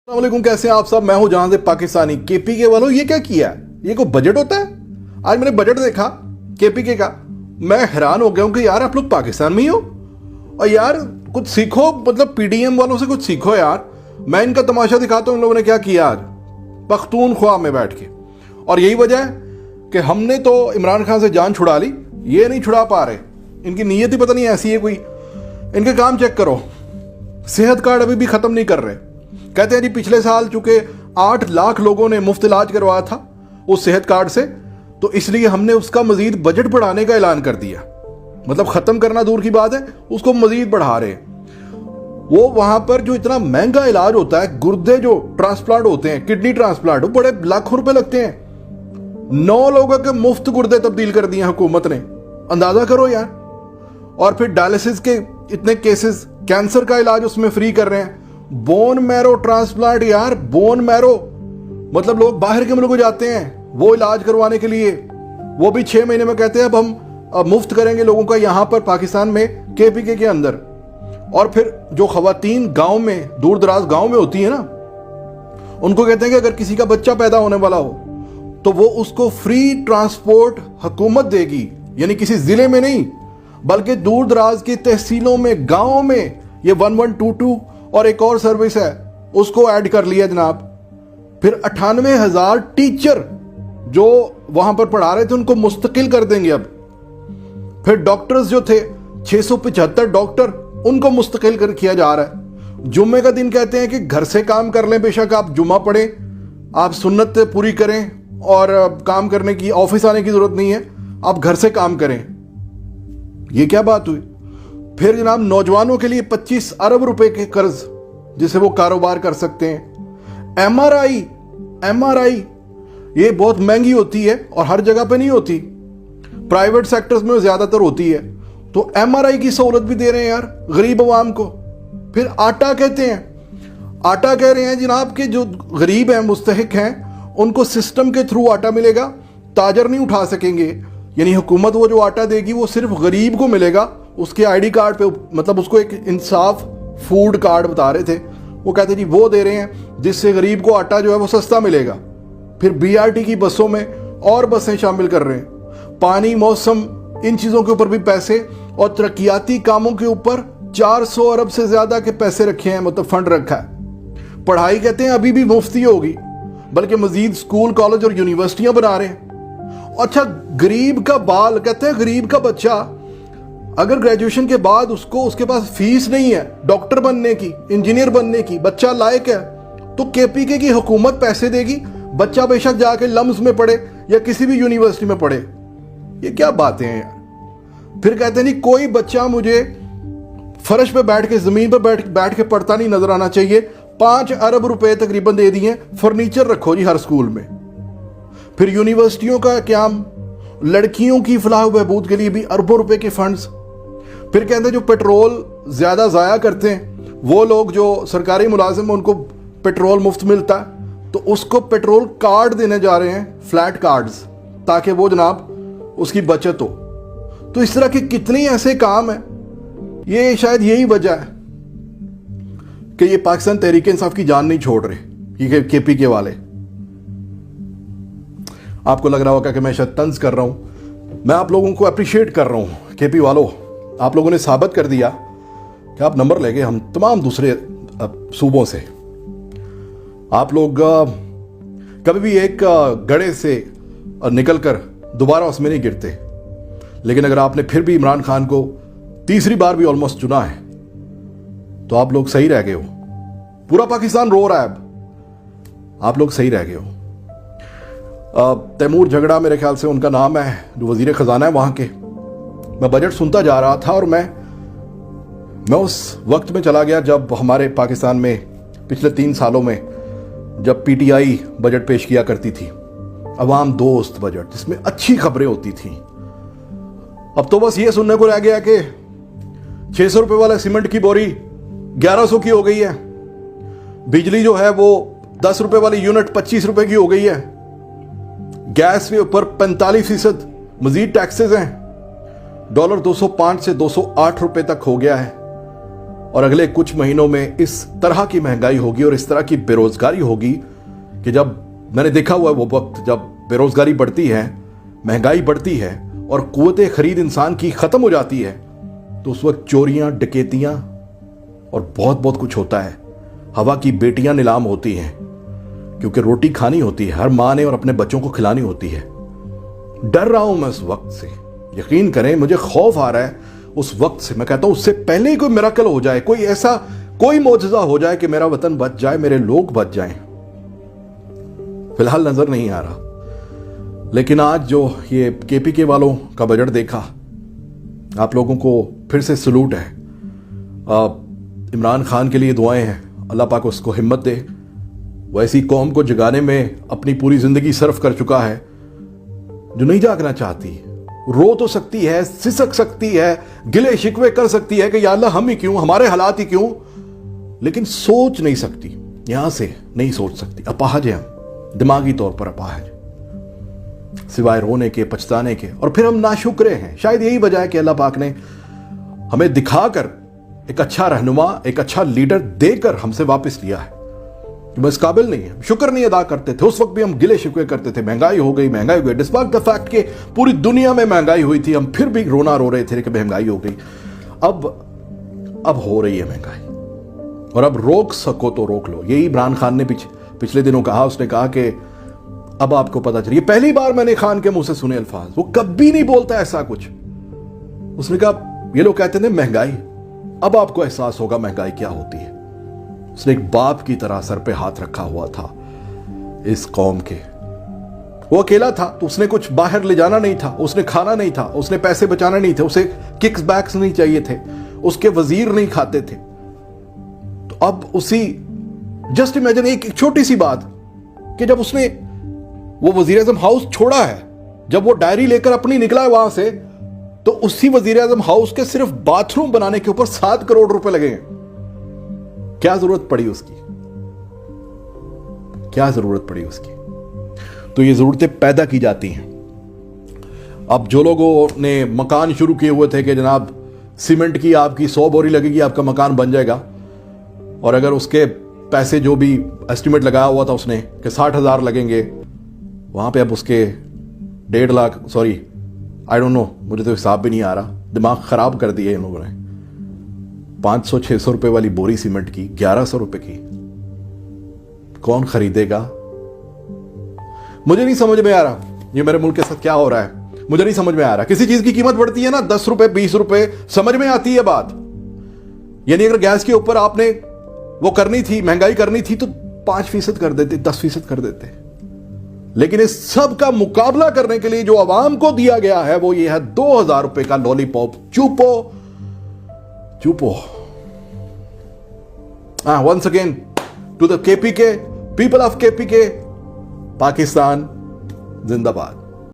अस्सलाम वालेकुम, कैसे हैं आप सब। मैं हूं जहां से पाकिस्तानी। केपीके वालों, ये क्या किया है? ये कोई बजट होता है? आज मैंने बजट देखा केपीके का, मैं हैरान हो गया हूं कि यार आप लोग पाकिस्तान में ही हो और यार कुछ सीखो, मतलब पीडीएम वालों से कुछ सीखो यार। मैं इनका तमाशा दिखाता हूं इन लोगों ने क्या किया आज पख्तूनख्वा में बैठ के। और यही वजह है कि हमने तो इमरान खान से जान छुड़ा ली, ये नहीं छुड़ा पा रहे। इनकी नीयत ही पता नहीं ऐसी है कोई। इनके काम चेक करो, सेहत कार्ड अभी भी खत्म नहीं कर रहे। कहते हैं जी पिछले साल चूंकि 8 लाख लोगों ने मुफ्त इलाज करवाया था उस सेहत कार्ड से, तो इसलिए हमने उसका मजीद बजट बढ़ाने का ऐलान कर दिया। मतलब खत्म करना दूर की बात है, उसको मजीद बढ़ा रहे हैं। वो वहां पर जो इतना महंगा इलाज होता है, गुर्दे जो ट्रांसप्लांट होते हैं, किडनी ट्रांसप्लांट, वो बड़े लाखों रुपए लगते हैं। 9 लोगों के मुफ्त गुर्दे तब्दील कर दिए हुकूमत ने, अंदाजा करो यार। और फिर डायलिसिस के इतने केसेस, कैंसर का इलाज उसमें फ्री कर रहे हैं। बोन मैरो ट्रांसप्लांट यार, बोन मैरो, मतलब लोग बाहर के मुल्क को जाते हैं वो इलाज करवाने के लिए, वो भी 6 महीने में कहते हैं अब हम मुफ्त करेंगे लोगों का यहां पर पाकिस्तान में केपीके के अंदर। और फिर जो खवातीन गांव में, दूर दराज गांव में होती है ना, उनको कहते हैं कि अगर किसी का बच्चा पैदा होने वाला हो तो वो उसको फ्री ट्रांसपोर्ट हुकूमत देगी, यानी किसी जिले में नहीं बल्कि दूर दराज की तहसीलों में, गांव में। ये 1122 और एक और सर्विस है उसको ऐड कर लिया जनाब। फिर 98,000 टीचर जो वहां पर पढ़ा रहे थे उनको मुस्तकिल कर देंगे अब। फिर डॉक्टर्स जो थे 675 डॉक्टर, उनको मुस्तकिल कर किया जा रहा है। जुम्मे का दिन कहते हैं कि घर से काम कर लें, बेशक आप जुम्मा पढ़ें, आप सुन्नत पूरी करें और काम करने की, ऑफिस आने की जरूरत नहीं है, आप घर से काम करें। ये क्या बात हुई? फिर जनाब नौजवानों के लिए 25 अरब रुपए के कर्ज जिसे वो कारोबार कर सकते हैं। एमआरआई ये बहुत महंगी होती है और हर जगह पे नहीं होती, प्राइवेट सेक्टर्स में ज्यादातर होती है। तो एमआरआई की सहूलत भी दे रहे हैं यार गरीब अवाम को। फिर आटा कहते हैं, आटा कह रहे हैं जनाब कि जो गरीब हैं, मुस्तहिक हैं, उनको सिस्टम के थ्रू आटा मिलेगा, ताजर नहीं उठा सकेंगे। यानी हुकूमत वो जो आटा देगी वो सिर्फ गरीब को मिलेगा, उसके आईडी कार्ड पे, मतलब उसको एक इंसाफ फूड कार्ड बता रहे थे, वो कहते जी वो दे रहे हैं जिससे गरीब को आटा जो है वो सस्ता मिलेगा। फिर बीआरटी की बसों में और बसें शामिल कर रहे हैं। पानी, मौसम, इन चीजों के ऊपर भी पैसे, और तरक्याती कामों के ऊपर 400 अरब से ज्यादा के पैसे रखे हैं, मतलब फंड रखा है। पढ़ाई कहते हैं अभी भी मुफ्त ही होगी, बल्कि मजीद स्कूल, कॉलेज और यूनिवर्सिटियां बना रहे हैं। अच्छा, गरीब का बाल, कहते हैं गरीब का बच्चा अगर ग्रेजुएशन के बाद उसके पास फीस नहीं है डॉक्टर बनने की, इंजीनियर बनने की, बच्चा लायक है, तो केपीके की हुकूमत पैसे देगी, बच्चा बेशक जाके लम्स में पढ़े या किसी भी यूनिवर्सिटी में पढ़े। ये क्या बातें हैं यार। फिर कहते हैं नहीं, कोई बच्चा मुझे फर्श पे बैठ के, जमीन पे बैठ के पढ़ता नहीं नजर आना चाहिए। 5 अरब रुपए तकरीबन दे दिए, फर्नीचर रखो जी हर स्कूल में। फिर यूनिवर्सिटियों का क्याम, लड़कियों की फलाह बहबूद के लिए भी अरबों रुपए के फंड्स। फिर कहते हैं जो पेट्रोल ज्यादा जाया करते हैं वो लोग, जो सरकारी मुलाजिम हैं, उनको पेट्रोल मुफ्त मिलता है, तो उसको पेट्रोल कार्ड देने जा रहे हैं, फ्लैट कार्ड्स, ताकि वो जनाब उसकी बचत हो। तो इस तरह के कितने ऐसे काम हैं। ये शायद यही वजह है कि ये पाकिस्तान तहरीक इंसाफ की जान नहीं छोड़ रहे, ये केपीके वाले। आपको लग रहा होगा कि मैं शायद तंज कर रहा हूं, मैं आप लोगों को अप्रिशिएट कर रहा हूं। केपी वालों, आप लोगों ने साबित कर दिया कि आप नंबर ले गए हम तमाम दूसरे सूबों से। आप लोग कभी भी एक गड्ढे से निकलकर दोबारा उसमें नहीं गिरते। लेकिन अगर आपने फिर भी इमरान खान को तीसरी बार भी ऑलमोस्ट चुना है तो आप लोग सही रह गए हो। पूरा पाकिस्तान रो रहा है अब, आप लोग सही रह गए हो। तैमूर झगड़ा मेरे ख्याल से उनका नाम है, जो वजीर खजाना है वहां के। मैं बजट सुनता जा रहा था और मैं उस वक्त में चला गया जब हमारे पाकिस्तान में पिछले 3 सालों में जब पीटीआई बजट पेश किया करती थी, अवाम दोस्त बजट, जिसमें अच्छी खबरें होती थी। अब तो बस ये सुनने को रह गया कि 600 रुपए वाला सीमेंट की बोरी 1100 की हो गई है, बिजली जो है वो 10 रुपए वाली यूनिट 25 रुपए की हो गई है, गैस के ऊपर 45% मजीद टैक्सेस हैं, डॉलर 205 से 208 रुपए तक हो गया है। اور اگلے کچھ مہینوں میں اس طرح کی مہنگائی ہوگی اور اس طرح کی بے روزگاری ہوگی کہ جب میں نے دیکھا ہوا ہے وہ وقت جب بے روزگاری بڑھتی ہے, مہنگائی بڑھتی ہے اور قوت خرید انسان کی ختم ہو جاتی ہے, تو اس وقت چوریاں, ڈکیتیاں اور بہت بہت کچھ ہوتا ہے. ہوا کی بیٹیاں نیلام ہوتی ہیں کیونکہ روٹی کھانی ہوتی ہے, ہر ماں نے اور اپنے بچوں کو کھلانی ہوتی ہے. ڈر رہا ہوں میں اس وقت سے, یقین کریں مجھے خوف آ رہا ہے اس وقت سے. میں کہتا ہوں اس سے پہلے ہی کوئی میراکل ہو جائے, کوئی ایسا کوئی معجزہ ہو جائے کہ میرا وطن بچ جائے, میرے لوگ بچ جائیں. فی الحال نظر نہیں آ رہا. لیکن آج جو یہ کے پی کے والوں کا بجٹ دیکھا, آپ لوگوں کو پھر سے سلوٹ ہے. عمران خان کے لیے دعائیں ہیں, اللہ پاک اس کو ہمت دے. وہ ایسی قوم کو جگانے میں اپنی پوری زندگی صرف کر چکا ہے جو نہیں جاگنا چاہتی. رو تو سکتی ہے, سسک سکتی ہے, گلے شکوے کر سکتی ہے کہ یا اللہ ہم ہی کیوں, ہمارے حالات ہی کیوں, لیکن سوچ نہیں سکتی, یہاں سے نہیں سوچ سکتی. اپاہج ہیں ہم, دماغی طور پر اپاہج, سوائے رونے کے, پچھتانے کے. اور پھر ہم ناشکرے ہیں. شاید یہی وجہ ہے کہ اللہ پاک نے ہمیں دکھا کر ایک اچھا رہنما, ایک اچھا لیڈر دے کر ہم سے واپس لیا ہے. وہ اس قابل نہیں ہے, شکر نہیں ادا کرتے تھے. اس وقت بھی ہم گلے شکوے کرتے تھے, مہنگائی ہو گئی, مہنگائی ہو گئی, ڈسپائٹ دا فیکٹ کہ پوری دنیا میں مہنگائی ہوئی تھی, ہم پھر بھی رونا رو رہے تھے کہ مہنگائی ہو گئی. اب ہو رہی ہے مہنگائی, اور اب روک سکو تو روک لو. یہی عمران خان نے پچھلے دنوں کہا. اس نے کہا کہ اب آپ کو پتا چلیے, پہلی بار میں نے خان کے منہ سے سنے الفاظ, وہ کبھی نہیں بولتا ایسا کچھ. اس نے کہا یہ لوگ کہتے ہیں مہنگائی, اب آپ کو احساس ہوگا مہنگائی کیا ہوتی ہے. اس نے ایک باپ کی طرح سر پہ ہاتھ رکھا ہوا تھا اس قوم کے. وہ اکیلا تھا تو اس نے کچھ باہر لے جانا نہیں تھا, اس نے کھانا نہیں تھا, اس نے پیسے بچانا نہیں تھے, اسے ککس بیکس نہیں چاہیے تھے, اس کے وزیر نہیں کھاتے تھے. تو اب اسی جسٹ امیجن ایک چھوٹی سی بات کہ جب اس نے وہ وزیر اعظم ہاؤس چھوڑا ہے, جب وہ ڈائری لے کر اپنی نکلا ہے وہاں سے, تو اسی وزیر اعظم ہاؤس کے صرف باتھ روم بنانے کے اوپر 7 کروڑ روپے لگے ہیں. کیا ضرورت پڑی اس کی, کیا ضرورت پڑی اس کی؟ تو یہ ضرورتیں پیدا کی جاتی ہیں. اب جو لوگوں نے مکان شروع کیے ہوئے تھے کہ جناب سیمنٹ کی آپ کی 100 بوری لگے گی, آپ کا مکان بن جائے گا, اور اگر اس کے پیسے جو بھی ایسٹیمیٹ لگایا ہوا تھا اس نے کہ 60,000 لگیں گے, وہاں پہ اب اس کے 1.5 lakh, sorry I don't know, مجھے تو حساب بھی نہیں آ رہا, دماغ خراب کر دیا ان لوگوں نے. 500-600 روپے والی بوری سیمنٹ کی 1100 روپے کی, کون خریدے گا؟ مجھے نہیں سمجھ میں آ رہا یہ میرے ملک کے ساتھ کیا ہو رہا ہے, مجھے نہیں سمجھ میں آ رہا. کسی چیز کی قیمت بڑھتی ہے نا 10 روپے 20 روپے, سمجھ میں آتی ہے بات. یعنی اگر گیس کے اوپر آپ نے وہ کرنی تھی, مہنگائی کرنی تھی, تو 5% کر دیتے, 10% کر دیتے. لیکن اس سب کا مقابلہ کرنے کے لیے جو عوام کو دیا گیا ہے وہ یہ ہے 2000 روپے کا لولی پاپ. چوپو. Once again to the KPK, people of KPK, Pakistan زندہ باد.